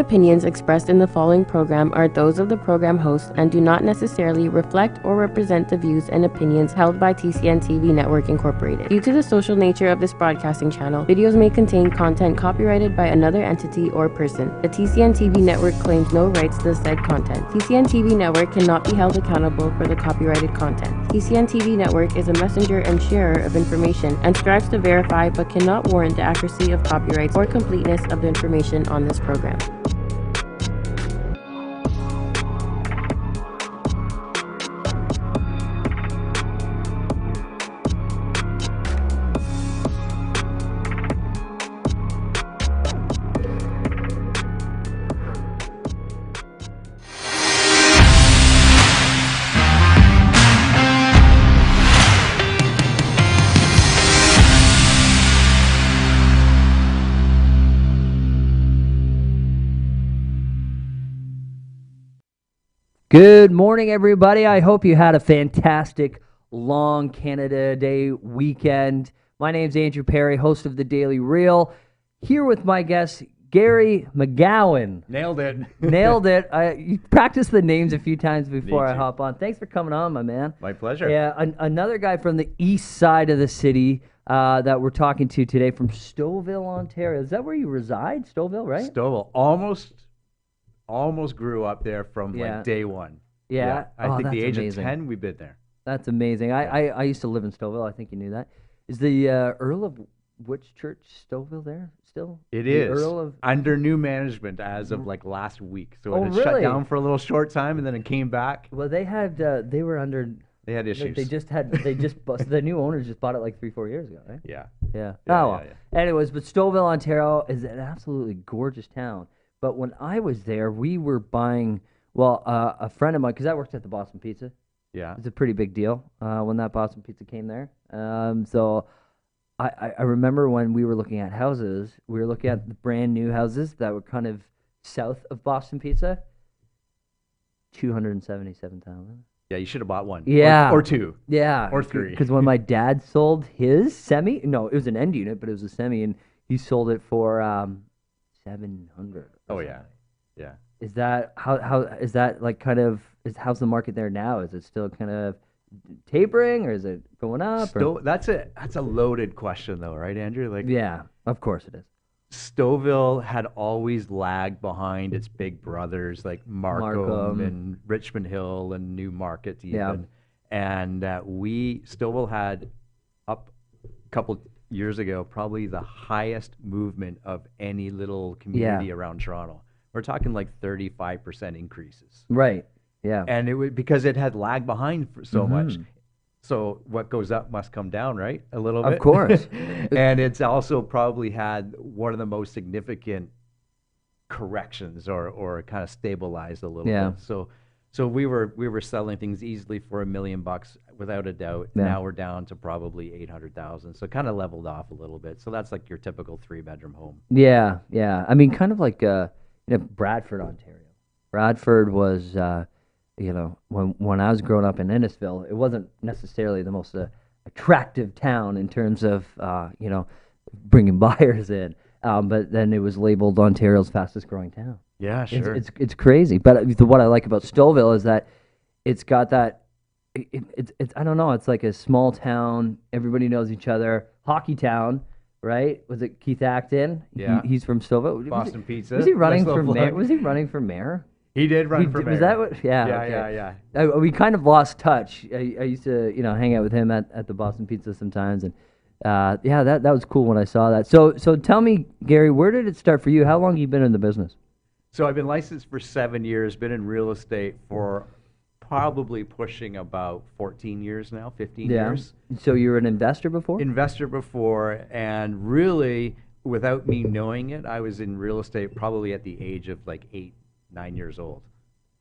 opinions expressed in the following program are those of the program host and do not necessarily reflect or represent the views and opinions held by TCN TV Network Incorporated. Due to the social nature of this broadcasting channel, videos may contain content copyrighted by another entity or person. The TCN TV Network claims no rights to the said content. TCN TV Network cannot be held accountable for the copyrighted content. TCN TV Network is a messenger and sharer of information and strives to verify but cannot warrant the accuracy of copyrights or completeness of the information on this program. Good morning, everybody. I hope you had a fantastic long Canada Day weekend. My name's Andrew Perry, host of The Daily Reel, here with my guest, Gary McGowan. Nailed it. Nailed it. You practiced the names a few times before I hop on. Thanks for coming on, my man. My pleasure. Yeah, another guy from the east side of the city that we're talking to today from Stouffville, Ontario. Is that where you reside? Stouffville, right? Stouffville. Almost grew up there from like day one. Yeah. I think the age amazing. of 10 we've been there. That's amazing. I used to live in Stouffville. I think you knew that. Is the Earl of which church Stouffville there still? It the is. Earl of under new management as of like last week. So it had really? shut down for a little short time and then it came back. Well, they had they were under. They had issues. The new owners just bought it like 3-4 years ago, right? Yeah. Yeah. Anyways, but Stouffville, Ontario is an absolutely gorgeous town. But when I was there, we were buying, a friend of mine, because I worked at the Boston Pizza. Yeah. It's a pretty big deal when that Boston Pizza came there. So I remember when we were looking at houses, we were looking at the brand new houses that were kind of south of Boston Pizza. 277,000. Yeah, you should have bought one. Yeah. Or two. Yeah. Or three. Because when my dad sold his semi, no, it was an end unit, but it was a semi, and he sold it for 700. Oh yeah. Is that how is that like kind of how's the market there now? Is it still kind of tapering or is it going up? That's a loaded question though, right, Andrew? Like yeah, of course it is. Stouffville had always lagged behind its big brothers like Markham and Richmond Hill and Newmarket even. Yeah. And Stouffville had up a couple years ago probably the highest movement of any little community around Toronto. We're talking like 35% increases. Right. Yeah. And it was because it had lagged behind for so much. So what goes up must come down, right? A little bit. Of course. And it's also probably had one of the most significant corrections or kind of stabilized a little bit. So we were selling things easily for $1 million without a doubt. Yeah. Now we're down to probably 800,000. So kind of leveled off a little bit. So that's like your typical 3-bedroom home. Yeah. I mean, kind of like Bradford, Ontario. Bradford was when I was growing up in Innisfil, it wasn't necessarily the most attractive town in terms of bringing buyers in. But then it was labeled Ontario's fastest growing town. Yeah, sure. It's crazy. But what I like about Stouffville is that it's got that. It's I don't know. It's like a small town. Everybody knows each other. Hockey town, right? Was it Keith Acton? Yeah. He's from Stouffville. Boston Pizza. Was he running for mayor? plug. Was he running for mayor? He did run for mayor. Was that what? Yeah. We kind of lost touch. I used to hang out with him at the Boston Pizza sometimes, and that was cool when I saw that. So tell me, Gary, where did it start for you? How long have you been in the business? So I've been licensed for 7 years, been in real estate for probably pushing about 14 years now, 15 years. So you were an investor before? Investor before, and really, without me knowing it, I was in real estate probably at the age of like 8-9 years old.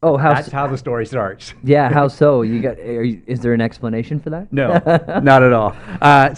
Oh, that's how the story starts. Yeah, how so? Is there an explanation for that? No, not at all. I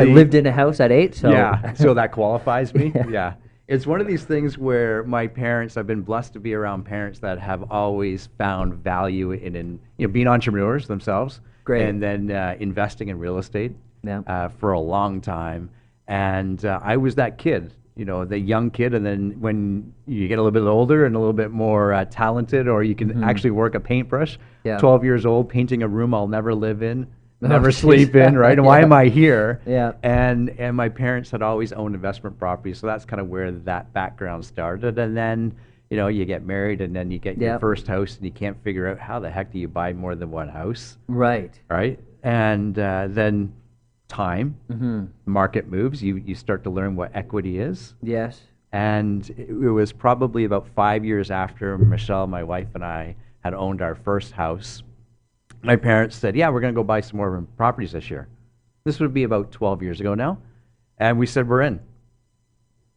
lived in a house at 8, so yeah, so that qualifies me. Yeah. It's one of these things where my parents, I've been blessed to be around parents that have always found value in being entrepreneurs themselves. Great. And then investing in real estate Yeah. for a long time. And I was that kid the young kid, and then when you get a little bit older and a little bit more talented, or you can actually work a paintbrush. Yeah. 12 years old, painting a room I'll never live in, Oh, never geez. sleep in, right? And why am I here? Yeah. And my parents had always owned investment properties, so that's kind of where that background started. And then, you get married, and then you get your Yep. first house, and you can't figure out how the heck do you buy more than one house, Right. right? And then time, Mm-hmm. market moves, you start to learn what equity is. Yes. And it was probably about 5 years after Michelle, my wife, and I had owned our first house. My parents said, yeah, we're going to go buy some more properties this year. This would be about 12 years ago now. And we said, we're in.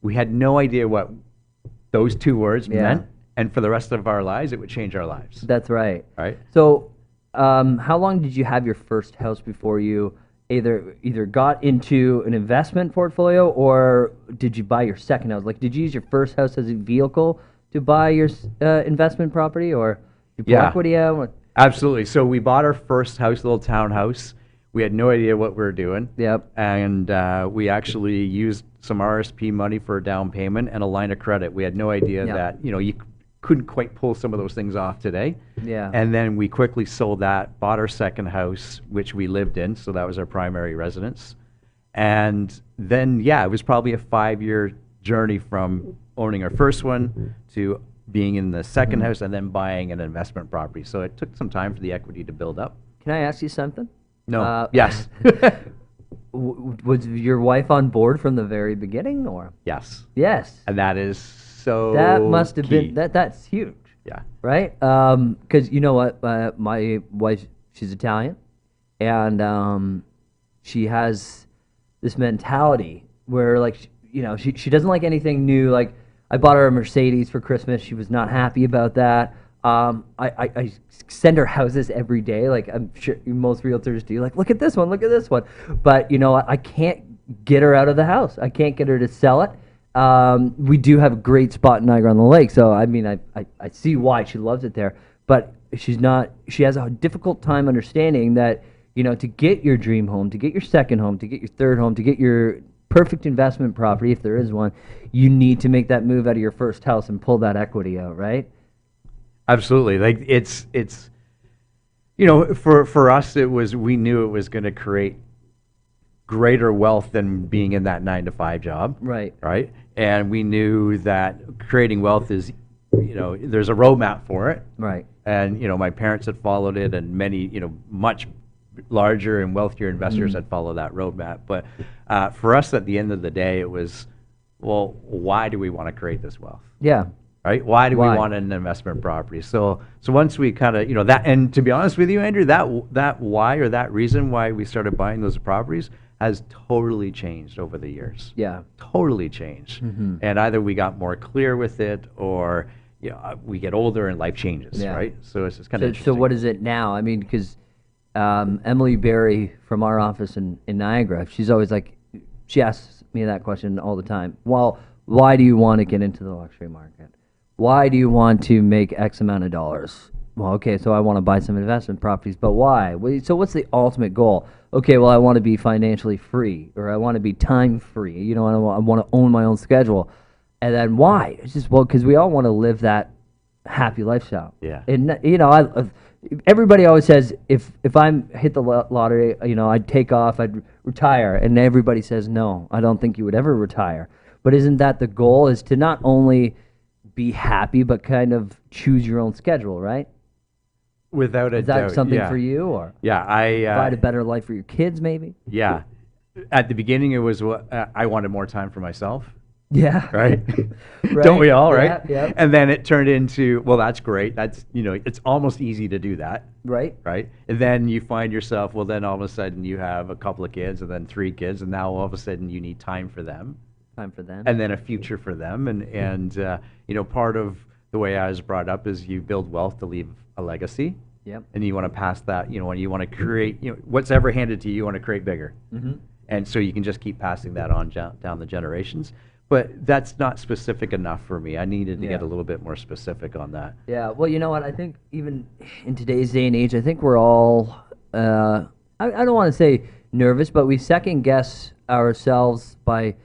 We had no idea what those two words meant. And for the rest of our lives, it would change our lives. That's right. Right? So, how long did you have your first house before you either got into an investment portfolio, or did you buy your second house? Like, did you use your first house as a vehicle to buy your investment property, or you pull equity out? Absolutely. So we bought our first house, little townhouse. We had no idea what we were doing. Yep. And we actually used some RSP money for a down payment and a line of credit. We had no idea that, you couldn't quite pull some of those things off today. Yeah. And then we quickly sold that, bought our second house, which we lived in. So that was our primary residence. And then, it was probably a 5-year journey from owning our first one to being in the second house and then buying an investment property. So it took some time for the equity to build up. Can I ask you something? No. Yes. Was your wife on board from the very beginning, or? Yes. Yes. And that is so That must have key. been that's huge. Yeah. Right? Because you know what, my wife, she's Italian, and she has this mentality where, like, she doesn't like anything new. Like, I bought her a Mercedes for Christmas. She was not happy about that. I send her houses every day, like I'm sure most realtors do. Like, look at this one, look at this one. But I can't get her out of the house. I can't get her to sell it. We do have a great spot in Niagara on the Lake, so I mean, I see why she loves it there. But she has a difficult time understanding that, to get your dream home, to get your second home, to get your third home, to get your perfect investment property, if there is one, you need to make that move out of your first house and pull that equity out, right? Absolutely. Like it's for us, we knew it was going to create greater wealth than being in that 9-to-5 job. Right. Right. And we knew that creating wealth is, there's a roadmap for it. Right. And, my parents had followed it, and many, much larger and wealthier investors had followed that roadmap. But for us, at the end of the day, it was, well, why do we want to create this wealth? Yeah. Right? Why do we want an investment property? So once we kind of, that, and to be honest with you, Andrew, that why, or that reason why we started buying those properties has totally changed over the years. Yeah. Totally changed. And either we got more clear with it, or we get older and life changes, right? So it's kind of interesting. So what is it now? I mean, because Emily Berry from our office in Niagara, she's always like, she asks me that question all the time. Well, why do you want to get into the luxury market? Why do you want to make X amount of dollars? Well, okay, so I want to buy some investment properties, but why? So what's the ultimate goal? Okay, well, I want to be financially free, or I want to be time free. I want to own my own schedule. And then why? It's just, because we all want to live that happy lifestyle. Yeah. And everybody always says, if I'm hit the lottery, I'd take off, I'd retire. And everybody says, no, I don't think you would ever retire. But isn't that the goal, is to not only be happy, but kind of choose your own schedule, right? Without a doubt. Is that something for you, or provide a better life for your kids, maybe? Yeah. At the beginning, it was I wanted more time for myself. Yeah. Right? Right. Don't we all, right? Yeah. And then it turned into, well, that's great. That's, it's almost easy to do that. Right. Right? And then you find yourself, well, then all of a sudden you have a couple of kids, and then 3 kids, and now all of a sudden you need time for them. Time for them. And then a future for them. And part of the way I was brought up is you build wealth to leave a legacy. Yep. And you want to pass that, when you want to create, what's ever handed to you, you want to create bigger. And so you can just keep passing that on down the generations. But that's not specific enough for me. I needed to get a little bit more specific on that. Yeah, well, you know what? I think even in today's day and age, I think we're all, I don't want to say nervous, but we second guess ourselves by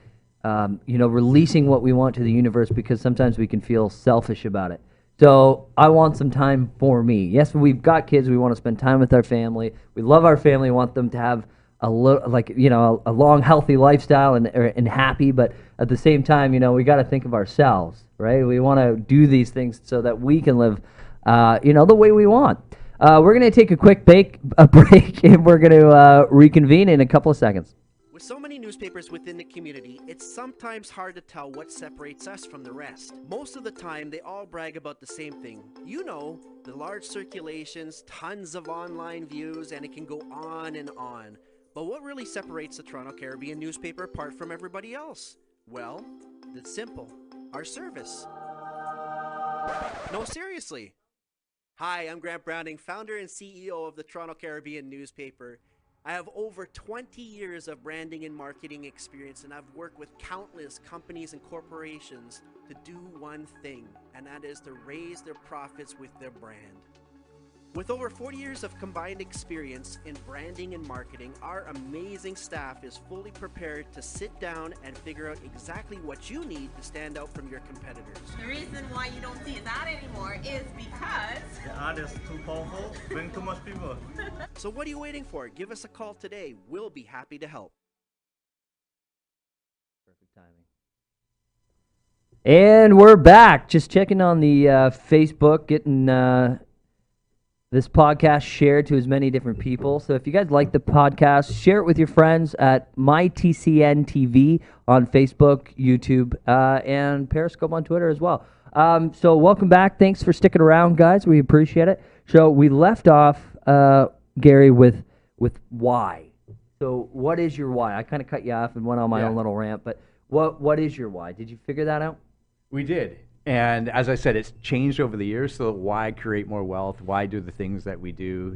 releasing what we want to the universe, because sometimes we can feel selfish about it. So I want some time for me. Yes, we've got kids. We want to spend time with our family. We love our family. Want them to have a long, healthy lifestyle and happy. But at the same time, we got to think of ourselves, right? We want to do these things so that we can live, the way we want. We're going to take a quick break, and we're going to reconvene in a couple of seconds. With so many newspapers within the community, it's sometimes hard to tell what separates us from the rest. Most of the time, they all brag about the same thing. The large circulations, tons of online views, and it can go on and on. But what really separates the Toronto Caribbean newspaper apart from everybody else? Well, it's simple. Our service. No, seriously. Hi, I'm Grant Browning, founder and CEO of the Toronto Caribbean newspaper. I have over 20 years of branding and marketing experience, and I've worked with countless companies and corporations to do one thing, and that is to raise their profits with their brand. With over 40 years of combined experience in branding and marketing, our amazing staff is fully prepared to sit down and figure out exactly what you need to stand out from your competitors. The reason why you don't see that anymore is because the ad is too powerful, bring too much people. So what are you waiting for? Give us a call today. We'll be happy to help. Perfect timing. And we're back. Just checking on the Facebook, getting this podcast shared to as many different people. So if you guys like the podcast, share it with your friends at MyTCN TV on Facebook, YouTube, and Periscope on Twitter as well. So welcome back. Thanks for sticking around, guys. We appreciate it. So we left off, Gary, with why. So what is your why? I kind of cut you off and went on my own little rant, but what is your why? Did you figure that out? We did. And as I said, it's changed over the years. So why create more wealth? Why do the things that we do?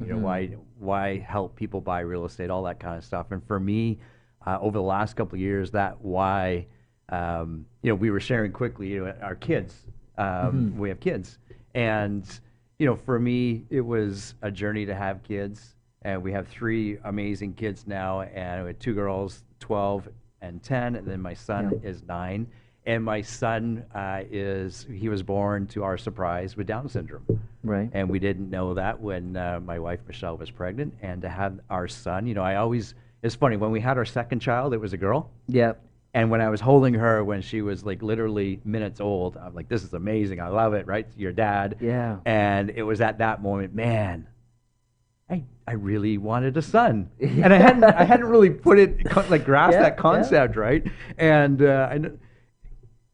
Why help people buy real estate? All that kind of stuff. And for me, over the last couple of years, that why, we were sharing quickly. Our kids. We have kids, and for me, it was a journey to have kids. And we have 3 amazing kids now, and we have 2 girls, 12 and 10, and then my son is 9. And my son he was born, to our surprise, with Down syndrome. Right. And we didn't know that when my wife, Michelle, was pregnant. And to have our son, it's funny, when we had our second child, it was a girl. Yep. And when I was holding her when she was like literally minutes old, I'm like, this is amazing. I love it, right? Your dad. Yeah. And it was at that moment, man, I really wanted a son. And I hadn't really grasped that concept, right? And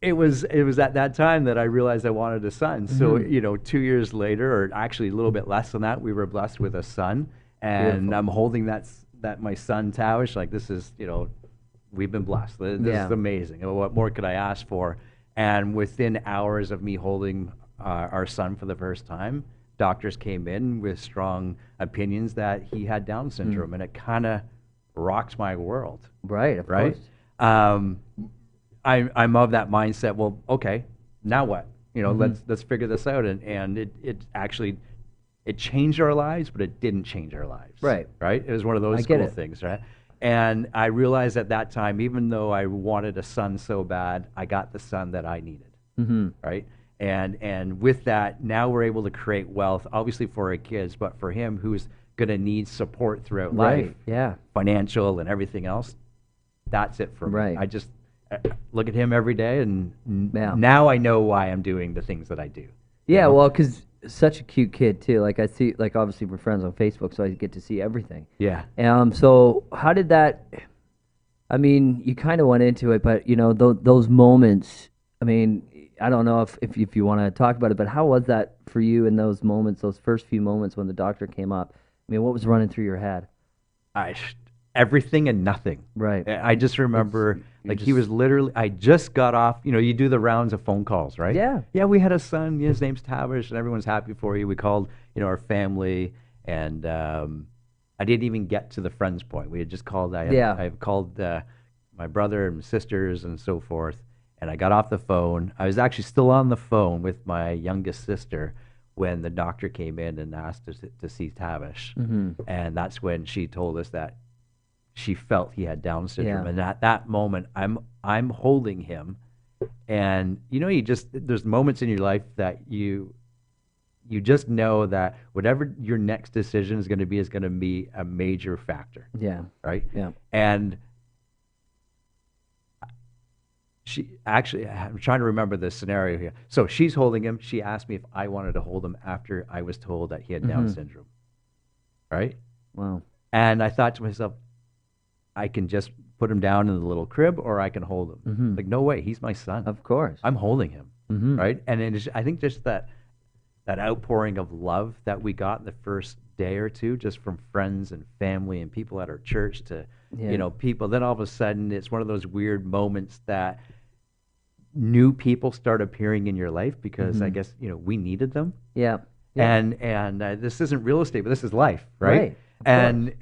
it was at that time that I realized I wanted a son. So 2 years later, or actually a little bit less than that, we were blessed with a son, and beautiful. I'm holding that my son Tavish. Like, this is we've been blessed. This is amazing. What more could I ask for? And within hours of me holding our son for the first time, doctors came in with strong opinions that he had Down syndrome, and it kind of rocks my world. Right. Of course. I'm of that mindset. Well, okay, now what? Let's figure this out. And it actually changed our lives, but it didn't change our lives. Right. Right. It was one of those cool things, right? And I realized at that time, even though I wanted a son so bad, I got the son that I needed. Right. And with that, now we're able to create wealth, obviously for our kids, but for him, who's going to need support throughout life, financial and everything else. That's it for me. I just look at him every day, and now I know why I'm doing the things that I do. Yeah, well, because such a cute kid too. Like, I see, like, obviously we're friends on Facebook, so I get to see everything. Yeah. So how did that? I mean, you kind of went into it, but those moments. I mean, I don't know if you want to talk about it, but how was that for you in those moments, those first few moments when the doctor came up? I mean, what was running through your head? Everything and nothing. Right. I just remember, he was literally, I just got off, you do the rounds of phone calls, right? Yeah. Yeah, we had a son, his name's Tavish, and everyone's happy for you. We called, our family, and I didn't even get to the friends point. We had just called, I called my brother and sisters and so forth, and I got off the phone. I was actually still on the phone with my youngest sister when the doctor came in and asked us to see Tavish. And that's when she told us that she felt he had Down syndrome. Yeah. And at that moment, I'm holding him, and there's moments in your life that you just know that whatever your next decision is going to be a major factor. Yeah. Right. Yeah. And she actually, I'm trying to remember the scenario here. So she's holding him. She asked me if I wanted to hold him after I was told that he had Down syndrome. Right? Wow. And I thought to myself, I can just put him down in the little crib, or I can hold him. Like, no way, he's my son. Of course. I'm holding him. Right? And I think just that outpouring of love that we got in the first day or two, just from friends and family and people at our church to, people. Then all of a sudden, it's one of those weird moments that new people start appearing in your life because I guess, we needed them. Yeah. And this isn't real estate, but this is life, right? And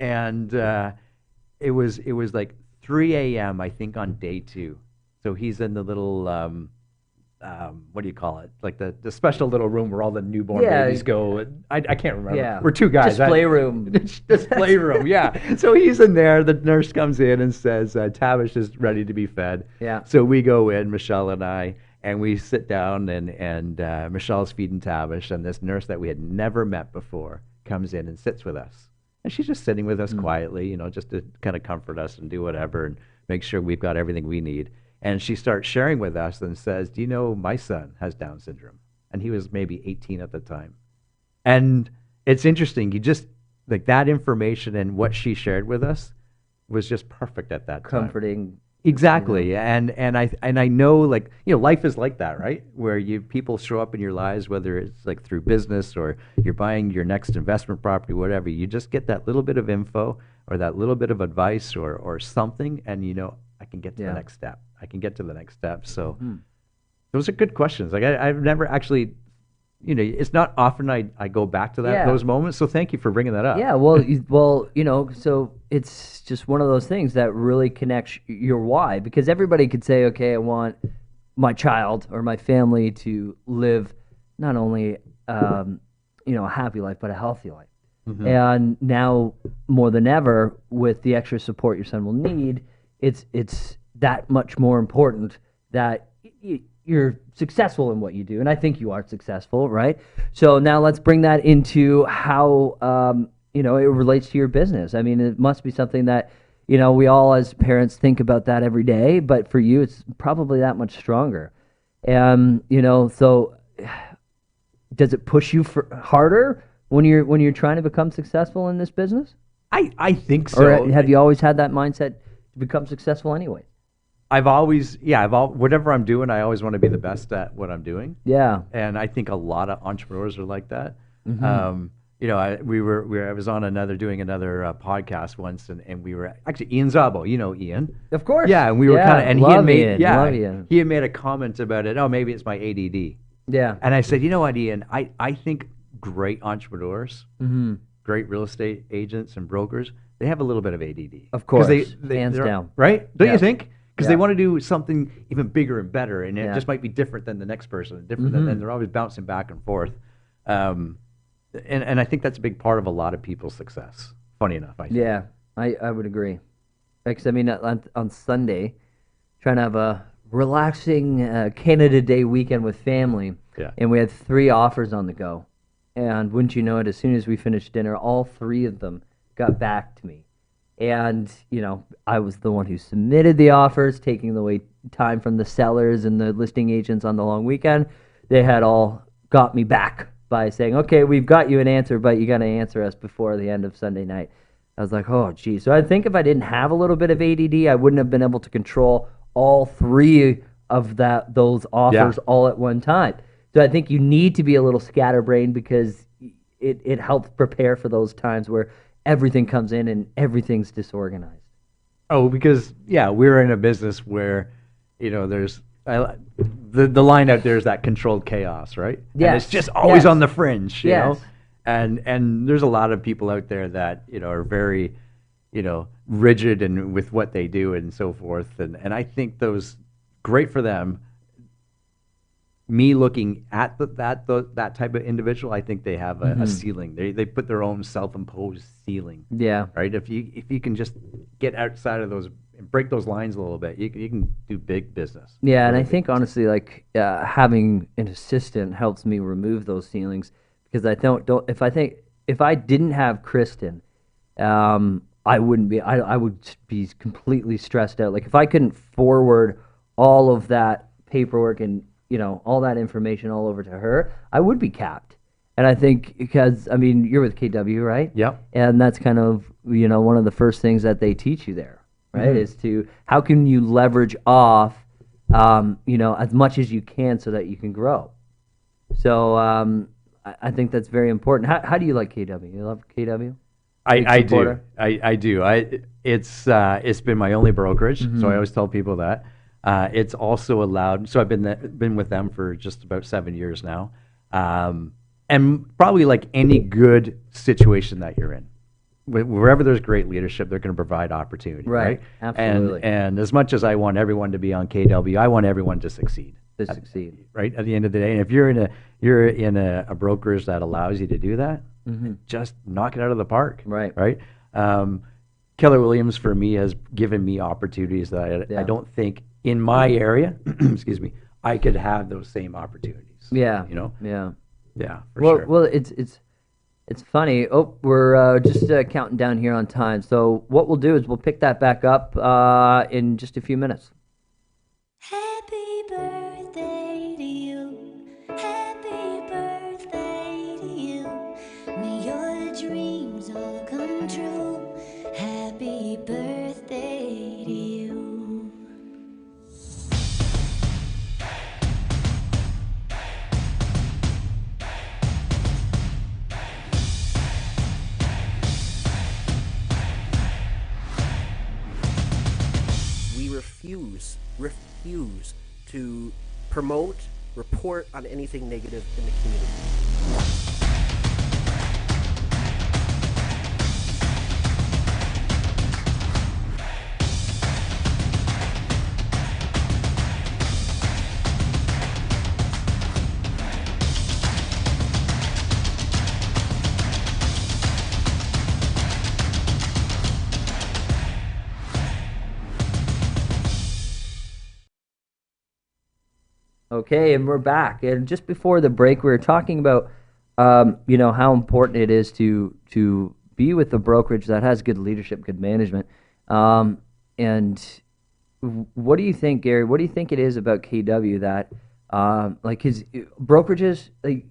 it was like 3 a.m. I think on day 2. So he's in the little what do you call it? Like the special little room where all the newborn babies go. I can't remember. Yeah. We're 2 guys. Display room. Display room. Yeah. So he's in there. The nurse comes in and says Tavish is ready to be fed. Yeah. So we go in, Michelle and I. And we sit down, and Michelle's feeding Tavish, and this nurse that we had never met before comes in and sits with us. And she's just sitting with us quietly, just to kind of comfort us and do whatever and make sure we've got everything we need. And she starts sharing with us and says, do you know my son has Down syndrome? And he was maybe 18 at the time. And it's interesting. You just, like, that information and what she shared with us was just perfect at that time. Comforting. Exactly. And I know, like, life is like that, right? Where people show up in your lives, whether it's like through business or you're buying your next investment property, whatever. You just get that little bit of info or that little bit of advice or something, and I can get to the next step. I can get to the next step. So those are good questions. Like I've never actually, it's not often I go back to those moments. So thank you for bringing that up. Yeah, well, so it's just one of those things that really connects your why, because everybody could say, okay, I want my child or my family to live not only a happy life, but a healthy life. And now more than ever, with the extra support your son will need, it's that much more important that you're successful in what you do, and I think you are successful, right? So now let's bring that into how it relates to your business. I mean, it must be something that we all as parents think about that every day, but for you, it's probably that much stronger. And so does it push you harder when you're trying to become successful in this business? I think so. Or have you always had that mindset to become successful anyway? Whatever I'm doing, I always want to be the best at what I'm doing. Yeah. And I think a lot of entrepreneurs are like that. I was on doing another podcast once, and we were actually Ian Zabo. Ian. Of course. Yeah, and we were kind of, and love he Ian. had made a comment about it. Oh, maybe it's my ADD. Yeah. And I said, you know what, Ian? I think great entrepreneurs, great real estate agents and brokers, they have a little bit of ADD. Of course, hands down. Right? Don't Yeah. you think? Because Yeah. they want to do something even bigger and better, and it Yeah. just might be different than the next person, and they're always bouncing back and forth. And I think that's a big part of a lot of people's success. Funny enough, I think. Yeah, I would agree. Because, I mean, on Sunday, trying to have a relaxing Canada Day weekend with family, and we had 3 offers on the go. And wouldn't you know it, as soon as we finished dinner, all 3 of them got back to me. And, I was the one who submitted the offers, taking away time from the sellers and the listing agents on the long weekend. They had all got me back by saying, okay, we've got you an answer, but you got to answer us before the end of Sunday night. I was like, oh, geez. So I think if I didn't have a little bit of ADD, I wouldn't have been able to control all 3 of those offers all at one time. So I think you need to be a little scatterbrained, because it helps prepare for those times where everything comes in and everything's disorganized. Oh, because we're in a business where, there's the line out there is that controlled chaos, right? Yes. And it's just always on the fringe, you know. Yes. And there's a lot of people out there that are very, rigid and with what they do and so forth. And I think those great for them. me looking at that type of individual, I think they have a ceiling. They put their own self-imposed ceiling. Yeah. Right. If you can just get outside of those and break those lines a little bit, you can do big business. Yeah, and Really I big think business. honestly, like having an assistant helps me remove those ceilings because I don't if I didn't have Kristen, I wouldn't be. I would be completely stressed out. Like if I couldn't forward all of that paperwork and all that information all over to her, I would be capped. And I think because I mean you're with KW, right? Yep. And that's kind of one of the first things that they teach you there, right? Is to how can you leverage off, as much as you can so that you can grow. So I think that's very important. How do you like KW? You love KW? Big I do. supporter? I do. It's been my only brokerage, so I always tell people that. It's also allowed. So I've been with them for just about 7 years now, and probably like any good situation that you're in, wherever there's great leadership, they're going to provide opportunity. Right. Absolutely. And as much as I want everyone to be on KW, I want everyone to succeed. To succeed. Right at the end of the day, and if you're in a brokerage that allows you to do that, just knock it out of the park. Right. Right. Keller Williams for me has given me opportunities that I don't think in my area, excuse me, I could have those same opportunities. Yeah. Yeah. Yeah. For Well, sure. well, it's funny. Oh, we're just counting down here on time. So what we'll do is we'll pick that back up in just a few minutes. Happy birthday to you. Happy birthday to you. May your dreams all come true. Happy birthday to you. We refuse to promote, report on anything negative in the community. Okay, and we're back. And just before the break, we were talking about, how important it is to be with a brokerage that has good leadership, good management. And what do you think, Gary? What do you think it is about KW that, like his brokerages, like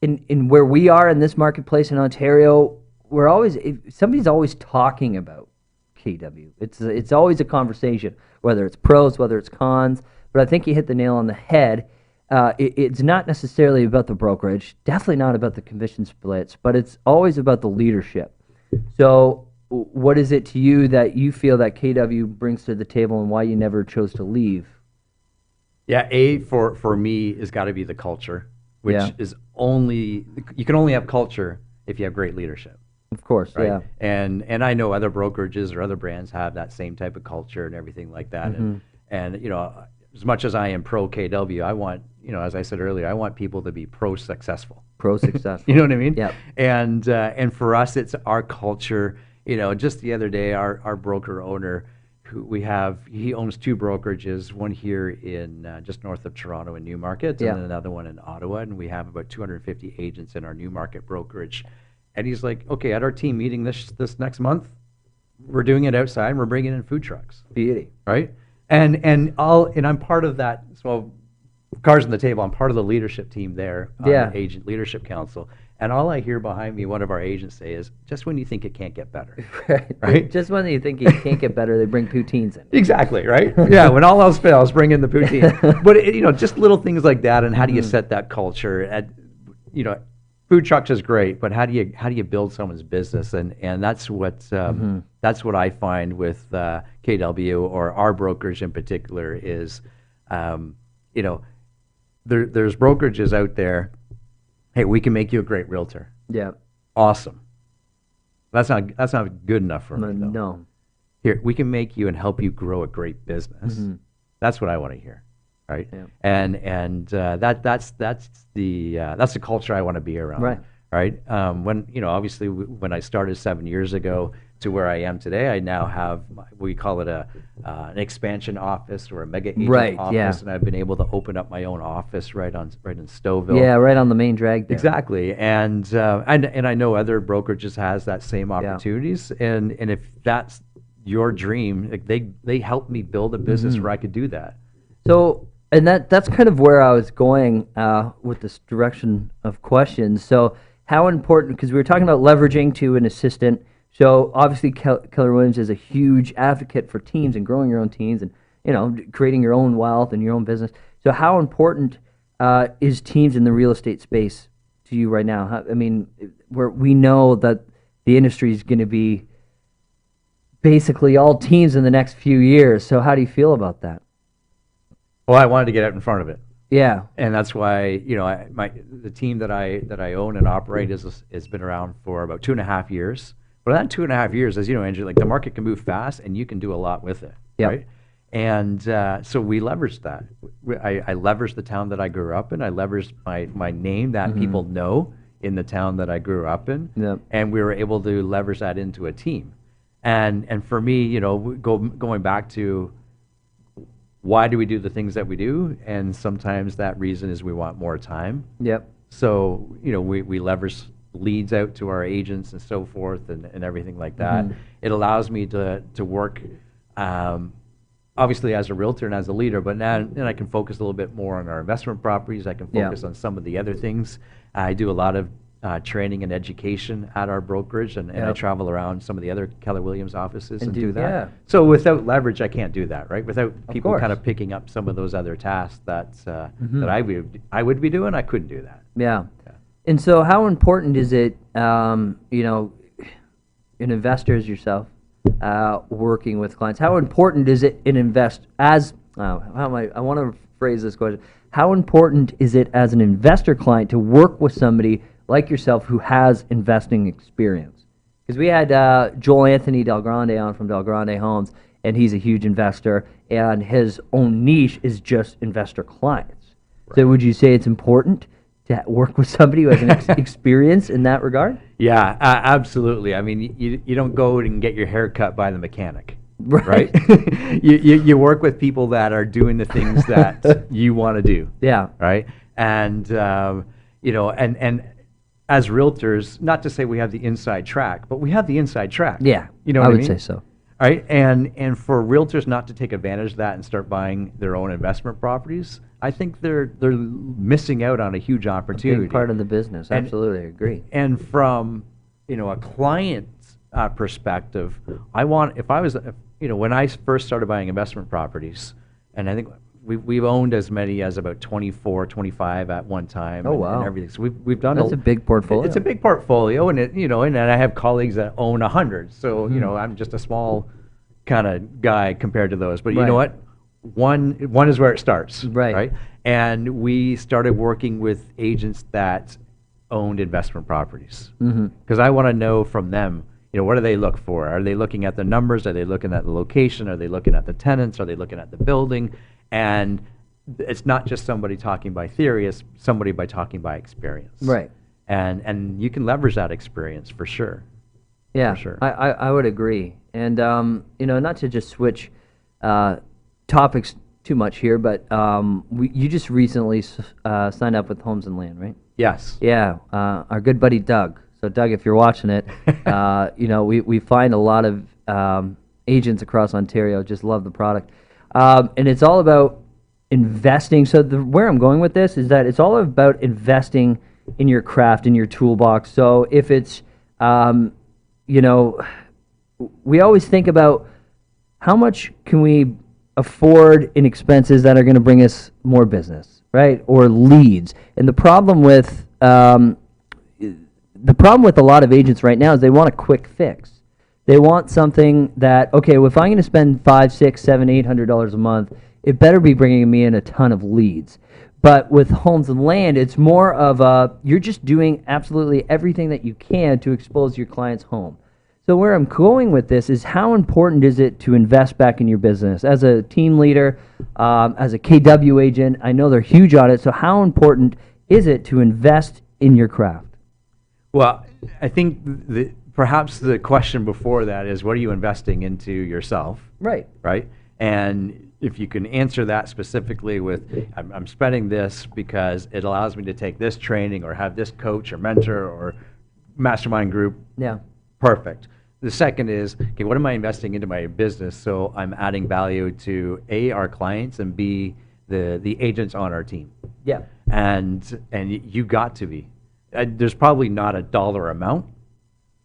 in where we are in this marketplace in Ontario, somebody's always talking about KW. It's always a conversation, whether it's pros, whether it's cons. But I think you hit the nail on the head. It's not necessarily about the brokerage, definitely not about the commission splits, but it's always about the leadership. So what is it to you that you feel that KW brings to the table and why you never chose to leave? Yeah, for me has got to be the culture, which Yeah. is you can only have culture if you have great leadership. Of course, Right? yeah. And I know other brokerages or other brands have that same type of culture and everything like that. And as much as I am pro KW, I want, as I said earlier, I want people to be pro successful. Pro success. You know what I mean? Yep. And for us, it's our culture. Just the other day, our broker owner, he owns 2 brokerages, one here in just north of Toronto in Newmarket, Yeah. and then another one in Ottawa, and we have about 250 agents in our Newmarket brokerage. And he's like, okay, at our team meeting this next month, we're doing it outside, and we're bringing in food trucks. Beauty. Right? And I'm part of that. So, cards on the table. I'm part of the leadership team there, on Yeah. the Agent Leadership Council. And all I hear behind me, one of our agents say is, "Just when you think it can't get better." Right? Just when you think you can't get better, they bring poutines in. Exactly. Right? Yeah. When all else fails, bring in the poutine. But just little things like that, and how do you set that culture? Food trucks is great, but how do you build someone's business? And that's what I find with KW or our brokerage in particular is, there's brokerages out there. Hey, we can make you a great realtor. Yeah. Awesome. That's not good enough for me, though. No. Here, we can make you and help you grow a great business. That's what I want to hear. right? Yeah. And that's the culture I want to be around, Right. right? When obviously when I started 7 years ago to where I am today, I now have we call it an expansion office or a mega agent Right, office, yeah. and I've been able to open up my own office right in Stouffville. Yeah, right on the main drag there. Exactly, and I know other brokerages has that same opportunities, and if that's your dream, like they helped me build a business Mm-hmm. where I could do that. So, and that's kind of where I was going with this direction of questions. So, how important, because we were talking about leveraging to an assistant. So, obviously, Keller Williams is a huge advocate for teams and growing your own teams and, creating your own wealth and your own business. So, how important is teams in the real estate space to you right now? Where we know that the industry is going to be basically all teams in the next few years. So, how do you feel about that? Well, I wanted to get out in front of it. Yeah. And that's why, the team that I own and operate has been around for about 2.5 years. But that 2.5 years, as you know, Andrew, like the market can move fast and you can do a lot with it, Yep. right? And so we leveraged that. I leveraged the town that I grew up in. I leveraged my name that people know in the town that I grew up in. Yep. And we were able to leverage that into a team. And for me, going back to why do we do the things that we do? And sometimes that reason is we want more time. Yep. So, we leverage leads out to our agents and so forth and everything like that. It allows me to work, obviously as a realtor and as a leader, but then I can focus a little bit more on our investment properties. I can focus on some of the other things. I do a lot of training and education at our brokerage, and I travel around some of the other Keller Williams offices and do that. Yeah. So without leverage, I can't do that, right? Without people course. kind of picking up some of those other tasks that I would be doing, I couldn't do that. Yeah. And so, how important is it, an investor as yourself, working with clients? How important is it I want to phrase this question. How important is it as an investor client to work with somebody like yourself who has investing experience? Because we had Joel Anthony Del Grande on from Del Grande Homes, and he's a huge investor, and his own niche is just investor clients. Right. So would you say it's important to work with somebody who has an experience in that regard? Yeah, absolutely. I mean, you don't go and get your hair cut by the mechanic. Right? you work with people that are doing the things that you want to do. Yeah. Right? And, and as realtors, not to say we have the inside track, but we have the inside track. Yeah. You know what I mean? I would say so. Right? And for realtors not to take advantage of that and start buying their own investment properties, I think they're missing out on a huge opportunity. A big part of the business. Absolutely, I agree. And from, a client's perspective, when I first started buying investment properties, and I think we've owned as many as about 24, 25 at one time. Oh, wow. And everything. So we've done That's a big portfolio. It's a big portfolio, and and I have colleagues that own 100. So, I'm just a small kind of guy compared to those. But you know what? One is where it starts. Right. And we started working with agents that owned investment properties. Because I want to know from them, what do they look for? Are they looking at the numbers? Are they looking at the location? Are they looking at the tenants? Are they looking at the building? And it's not just somebody talking by theory, it's somebody talking by experience. Right. And you can leverage that experience for sure. Yeah, For sure. I would agree. And, not to just switch topics too much here, but you just recently signed up with Homes and Land, right? Yes. Yeah, our good buddy Doug. So, Doug, if you're watching it, we find a lot of agents across Ontario just love the product. And it's all about investing. So where I'm going with this is that it's all about investing in your craft, in your toolbox. So if it's, we always think about how much can we afford in expenses that are going to bring us more business, right? Or leads. And the problem with a lot of agents right now is they want a quick fix. They want something that, okay, well, if I'm going to spend $500, $600, $700, $800 a month, it better be bringing me in a ton of leads. But with Homes and Land, it's more of you're just doing absolutely everything that you can to expose your client's home. So where I'm going with this is how important is it to invest back in your business? As a team leader, as a KW agent, I know they're huge on it. So how important is it to invest in your craft? Well, I think perhaps the question before that is, what are you investing into yourself? Right. Right? And if you can answer that specifically with, I'm spending this because it allows me to take this training or have this coach or mentor or mastermind group. Yeah. Perfect. The second is, okay, what am I investing into my business so I'm adding value to A, our clients, and B, the agents on our team. Yeah. And you got to be. There's probably not a dollar amount.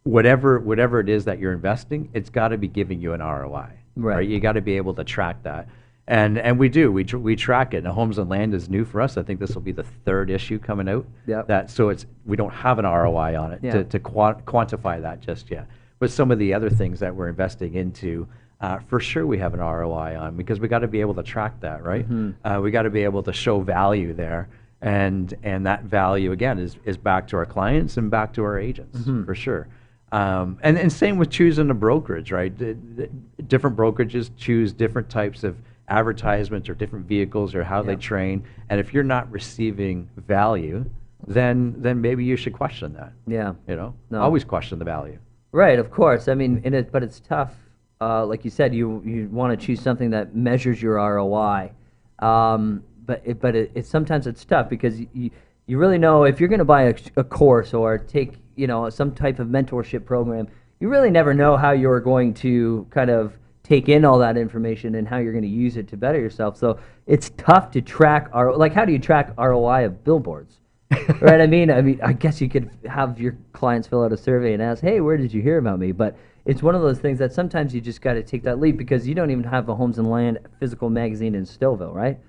Whatever it is that you're investing, it's got to be giving you an ROI. Right. You got to be able to track that. And we do. We track it. Now, Homes and Land is new for us. I think this will be the third issue coming out. Yep. So we don't have an ROI on it to quantify that just yet. But some of the other things that we're investing into, for sure we have an ROI on, because we got to be able to track that, right? Mm-hmm. We got to be able to show value there. And that value, again, is back to our clients and back to our agents, for sure. And same with choosing a brokerage, right? Different brokerages choose different types of advertisements or different vehicles or how they train. And if you're not receiving value, then maybe you should question that. Yeah. No. Always question the value. Right, of course. I mean, but it's tough. Like you said, you want to choose something that measures your ROI. But sometimes it's tough because you really know if you're going to buy a course or take some type of mentorship program, you really never know how you're going to kind of take in all that information and how you're going to use it to better yourself. So it's tough to track how do you track ROI of billboards? Right? I mean, I guess you could have your clients fill out a survey and ask, hey, where did you hear about me? But it's one of those things that sometimes you just got to take that leap because you don't even have a Homes and Land physical magazine in Stouffville, right?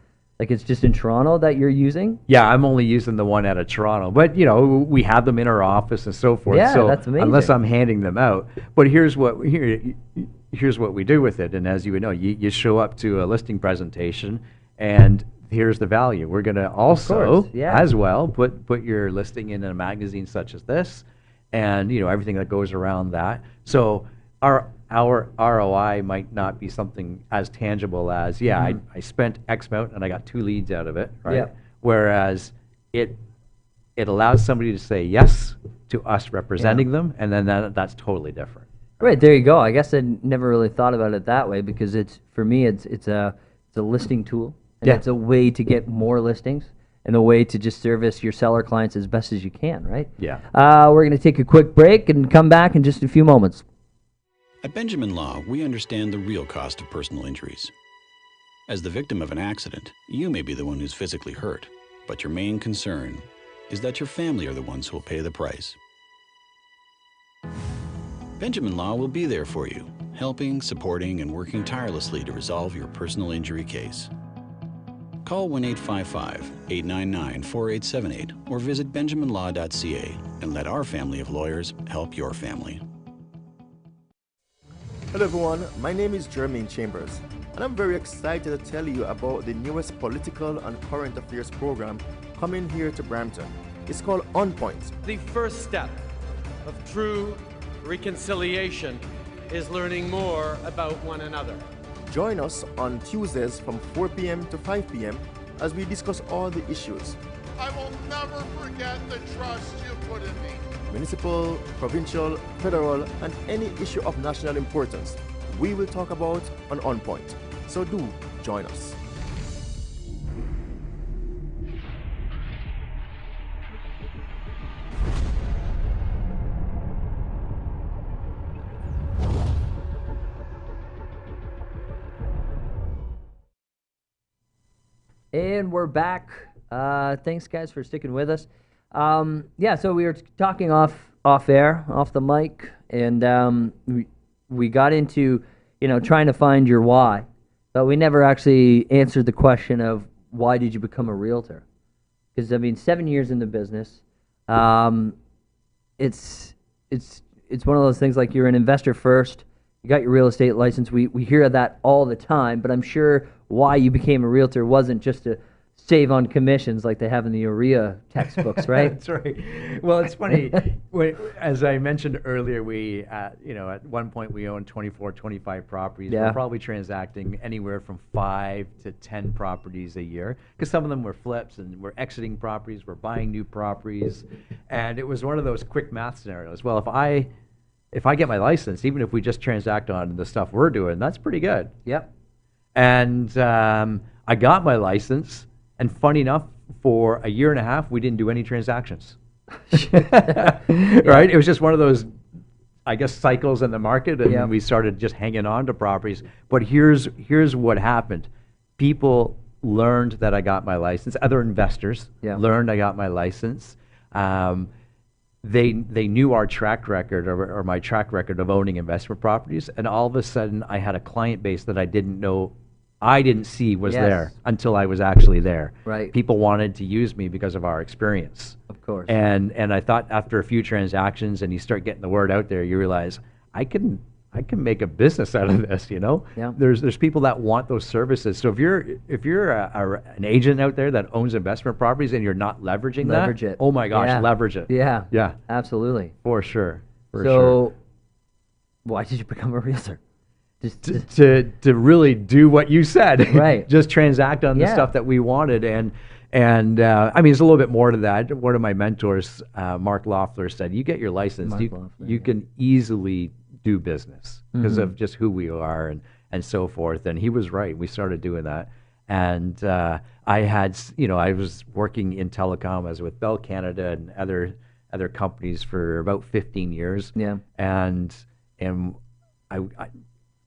Like it's just in Toronto that you're using? Yeah, I'm only using the one out of Toronto. But, we have them in our office and so forth. Yeah, so that's amazing. Unless I'm handing them out. But here's what we do with it. And as you would know, you show up to a listing presentation and here's the value. We're going to also, as well, put your listing in a magazine such as this and, everything that goes around that. So our ROI might not be something as tangible as, I spent X amount and I got 2 leads out of it, right? Yeah. Whereas it allows somebody to say yes to us representing them, and then that's totally different. Right, there you go. I guess I never really thought about it that way because for me it's a listing tool, and it's a way to get more listings and a way to just service your seller clients as best as you can, right? Yeah. We're going to take a quick break and come back in just a few moments. At Benjamin Law, we understand the real cost of personal injuries. As the victim of an accident, you may be the one who's physically hurt, but your main concern is that your family are the ones who will pay the price. Benjamin Law will be there for you, helping, supporting, and working tirelessly to resolve your personal injury case. Call 1-855-899-4878 or visit benjaminlaw.ca and let our family of lawyers help your family. Hello everyone, my name is Jermaine Chambers, and I'm very excited to tell you about the newest political and current affairs program coming here to Brampton. It's called On Point. The first step of true reconciliation is learning more about one another. Join us on Tuesdays from 4 p.m. to 5 p.m. as we discuss all the issues. I will never forget the trust you put in me. Municipal, provincial, federal, and any issue of national importance, we will talk about On Point. So do join us. And we're back. Thanks, guys, for sticking with us. So we were talking off air, off the mic, and we got into, trying to find your why, but we never actually answered the question of why did you become a realtor? Because 7 years in the business, it's one of those things like you're an investor first. You got your real estate license. We hear that all the time, but I'm sure why you became a realtor wasn't just to save on commissions like they have in the urea textbooks, right? That's right. Well, it's funny. As I mentioned earlier, we, at one point we owned 24, 25 properties. Yeah. We're probably transacting anywhere from 5 to 10 properties a year, because some of them were flips, and we're exiting properties, we're buying new properties, and it was one of those quick math scenarios. Well, if I get my license, even if we just transact on the stuff we're doing, that's pretty good. Yep. And I got my license. And funny enough, for a year and a half, we didn't do any transactions. Right? It was just one of those, I guess, cycles in the market, and we started just hanging on to properties. But here's what happened. People learned that I got my license. Other investors learned I got my license. They knew our track record, or my track record of owning investment properties, and all of a sudden I had a client base that I didn't see was there until I was actually there. Right. People wanted to use me because of our experience. Of course. And I thought after a few transactions and you start getting the word out there, you realize I can make a business out of this, you know? Yeah. There's people that want those services. So if you're an agent out there that owns investment properties and you're not leveraging Leverage it. oh my gosh, Yeah. leverage it. Yeah. Yeah. Absolutely. For sure. So, why did you become a realtor? Just to really do what you said. Right. Just transact on the stuff that we wanted. And I mean, there's a little bit more to that. One of my mentors, Mark Loeffler, said, you get your license, you can easily do business because of just who we are and so forth. And he was right. We started doing that. And I was working in telecom. I was with Bell Canada and other companies for about 15 years. Yeah. And I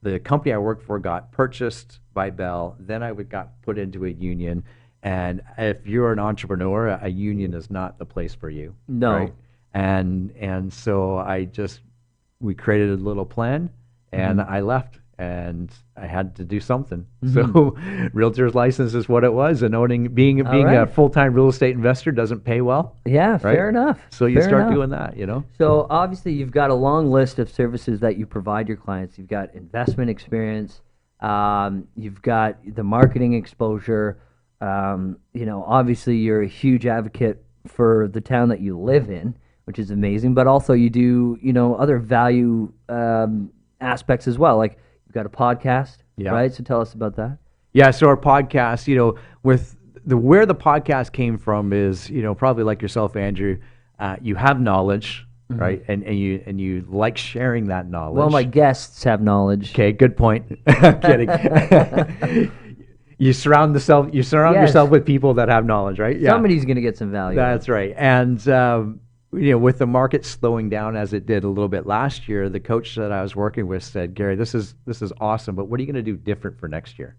the company I worked for got purchased by Bell. Then I got put into a union. And if you're an entrepreneur, a union is not the place for you. No. Right? And so we created a little plan, and I left, and I had to do something. So realtor's license is what it was, and being a full-time real estate investor doesn't pay well. Yeah, right? Fair enough. So you start doing that, you know? So obviously you've got a long list of services that you provide your clients. You've got investment experience, you've got the marketing exposure, obviously you're a huge advocate for the town that you live in, which is amazing, but also you do, other value aspects as well. Like you've got a podcast, right? So tell us about that. Yeah, so our podcast, with where the podcast came from is, probably like yourself, Andrew, you have knowledge, right? And you like sharing that knowledge. Well, my guests have knowledge. Okay, good point. I'm kidding. You surround yourself with people that have knowledge, right? Yeah. Somebody's going to get some value. That's right. And with the market slowing down as it did a little bit last year, the coach that I was working with said, Gary, this is awesome, but what are you going to do different for next year?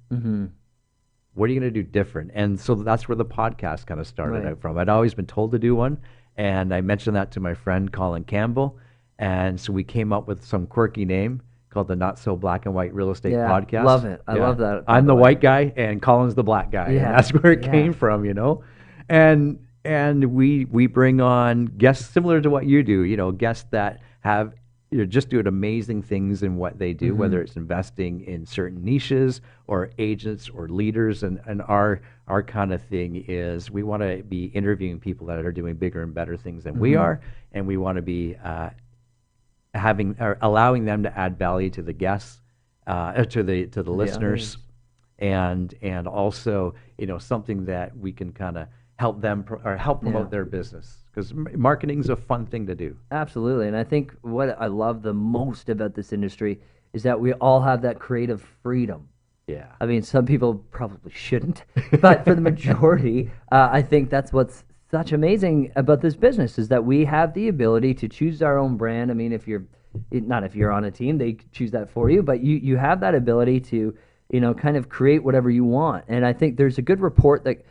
What are you going to do different? And so that's where the podcast kind of started out from. I'd always been told to do one, and I mentioned that to my friend Colin Campbell, and so we came up with some quirky name called the Not So Black and White Real Estate Podcast. Love it. I love that. I'm the white guy, and Colin's the black guy. Yeah. And that's where it came from, And we bring on guests similar to what you do, guests that have just doing amazing things in what they do, whether it's investing in certain niches or agents or leaders. And our kind of thing is we want to be interviewing people that are doing bigger and better things than we are, and we want to be allowing them to add value to the guests, to the listeners, and also something that we can kind of help them help promote their business, because marketing is a fun thing to do. Absolutely. And I think what I love the most about this industry is that we all have that creative freedom. Yeah. I mean, some people probably shouldn't, but for the majority, I think that's what's such amazing about this business, is that we have the ability to choose our own brand. I mean, if you're on a team, they choose that for you, but you have that ability to, kind of create whatever you want. And I think there's a good report that,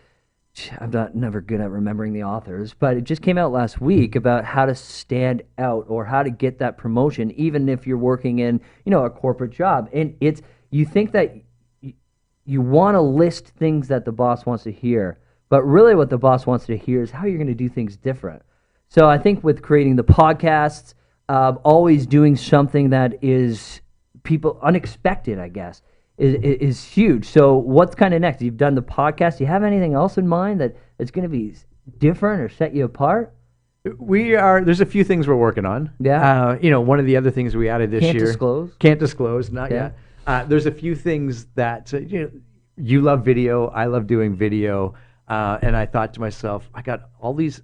I'm never good at remembering the authors, but it just came out last week about how to stand out or how to get that promotion, even if you're working in, a corporate job. And you think that you want to list things that the boss wants to hear, but really what the boss wants to hear is how you're going to do things different. So I think with creating the podcasts, always doing something that is unexpected, I guess. is huge. So what's kind of next? You've done the podcast. Do you have anything else in mind that it's going to be different or set you apart? There's a few things we're working on. Yeah. One of the other things we added this Can't year. disclose? Can't disclose, not Yeah. yet. There's a few things that, you love video, I love doing video. And I thought to myself, I got all these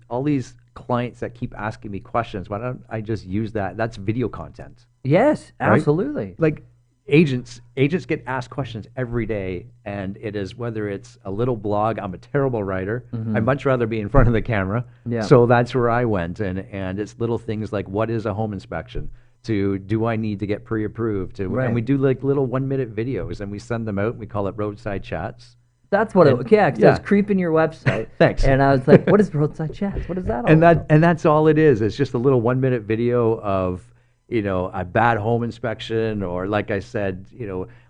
clients that keep asking me questions. Why don't I just use that? That's video content. Yes, right? absolutely. Like agents get asked questions every day, and it is whether it's a little blog. I'm a terrible writer. I'd much rather be in front of the camera. Yeah. So that's where I went, and it's little things like, what is a home inspection? To do I need to get pre-approved? Right. And we do like little 1-minute videos, and we send them out. And we call it roadside chats. That's what because I was creeping your website. Thanks. And I was like, what is roadside chats? What is that all about? And that's all it is. It's just a little 1-minute video of, a bad home inspection, or like I said,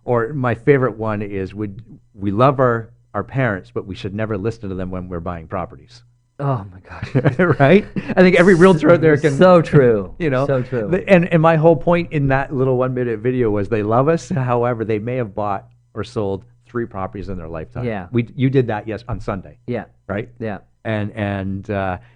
or my favorite one is, we love our parents, but we should never listen to them when we're buying properties. Oh my gosh. Right? I think every realtor out there can. So true. So true. And my whole point in that little 1-minute video was, they love us. However, they may have bought or sold 3 properties in their lifetime. Yeah. You did that, yes, on Sunday. Yeah. Right? Yeah. And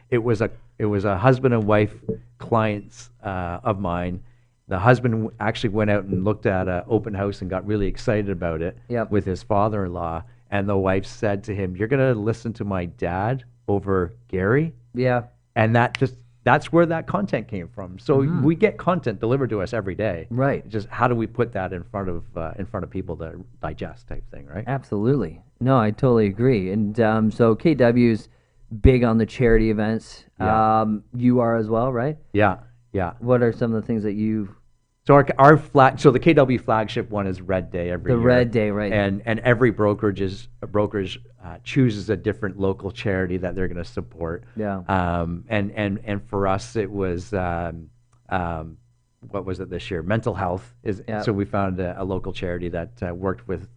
it was a husband and wife clients of mine. The husband actually went out and looked at an open house and got really excited about it with his father-in-law. And the wife said to him, "You're going to listen to my dad over Gary?" Yeah. And that's where that content came from. So we get content delivered to us every day. Right. Just how do we put that in front of people to digest, type thing, right? Absolutely. No, I totally agree. And so KW's big on the charity events. Yeah. You are as well, right? Yeah. Yeah. What are some of the things that you? So the KW flagship one is Red Day every year. The Red Day, right? And every brokerage chooses a different local charity that they're going to support. Yeah. And for us, it was what was it this year? Mental health is. Yeah. So we found a local charity that worked with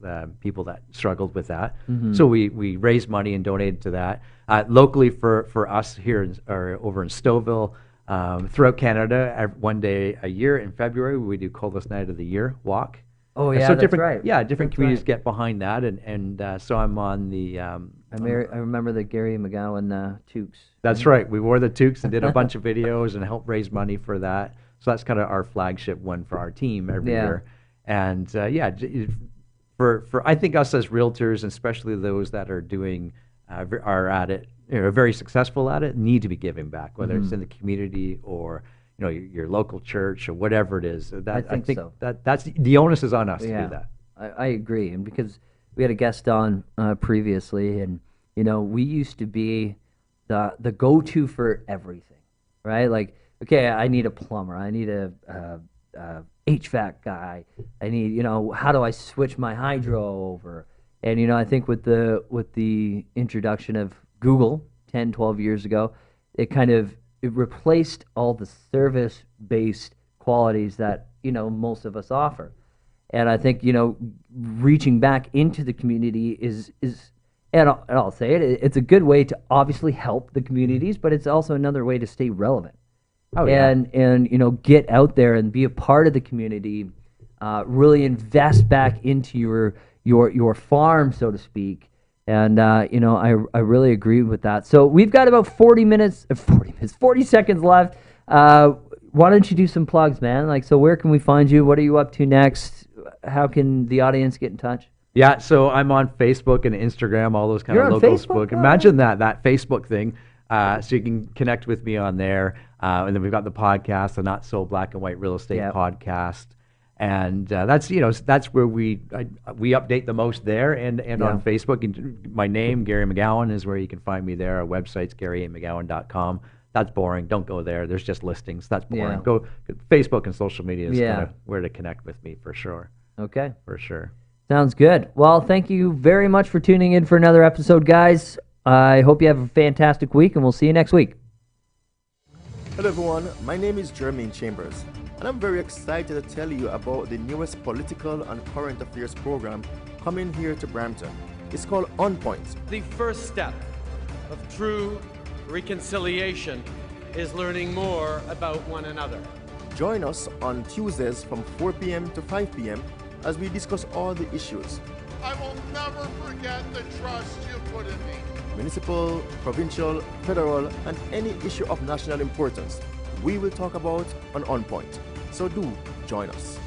people that struggled with that. Mm-hmm. So we raised money and donated to that. Locally for us here over in Stouffville. Throughout Canada, one day a year in February, we do Coldest Night of the Year walk. Oh yeah, so that's right. Yeah, different That's communities right. get behind that, and so I'm on the. I remember the Gary McGowan toques. That's right. We wore the toques and did a bunch of videos and helped raise money for that. So that's kind of our flagship one for our team every year. And for I think us as realtors, and especially those that are doing are at it, very successful at it, need to be giving back, whether it's in the community or your local church or whatever it is. I think so. That's the onus is on us to do that. I agree, and because we had a guest on previously, and we used to be the go-to for everything, right? Like, okay, I need a plumber, I need a HVAC guy, I need how do I switch my hydro over? And I think with the introduction of Google 10, 12 years ago, it replaced all the service-based qualities that most of us offer. And I think reaching back into the community is and I'll say it's a good way to obviously help the communities, but it's also another way to stay relevant. Oh, yeah. And get out there and be a part of the community, really invest back into your farm, so to speak. And I really agree with that. So we've got about 40 seconds left. Why don't you do some plugs, man? Like, so where can we find you? What are you up to next? How can the audience get in touch? Yeah, so I'm on Facebook and Instagram, all those kind You're of on local Facebook? Facebook. Imagine that Facebook thing. So you can connect with me on there. And then we've got the podcast, the Not So Black and White Real Estate podcast. And that's where we update the most there, and on Facebook. And my name, Gary McGowan, is where you can find me there. Our website's GaryMcGowan.com. That's boring. Don't go there. There's just listings. That's boring. Yeah. Go Facebook and social media is kind of where to connect with me for sure. Okay. For sure. Sounds good. Well, thank you very much for tuning in for another episode, guys. I hope you have a fantastic week, and we'll see you next week. Hello everyone, my name is Jermaine Chambers, and I'm very excited to tell you about the newest political and current affairs program coming here to Brampton. It's called On Point. The first step of true reconciliation is learning more about one another. Join us on Tuesdays from 4 p.m. to 5 p.m. as we discuss all the issues. I will never forget the trust you put in me. Municipal, provincial, federal, and any issue of national importance we will talk about on Point. So do join us.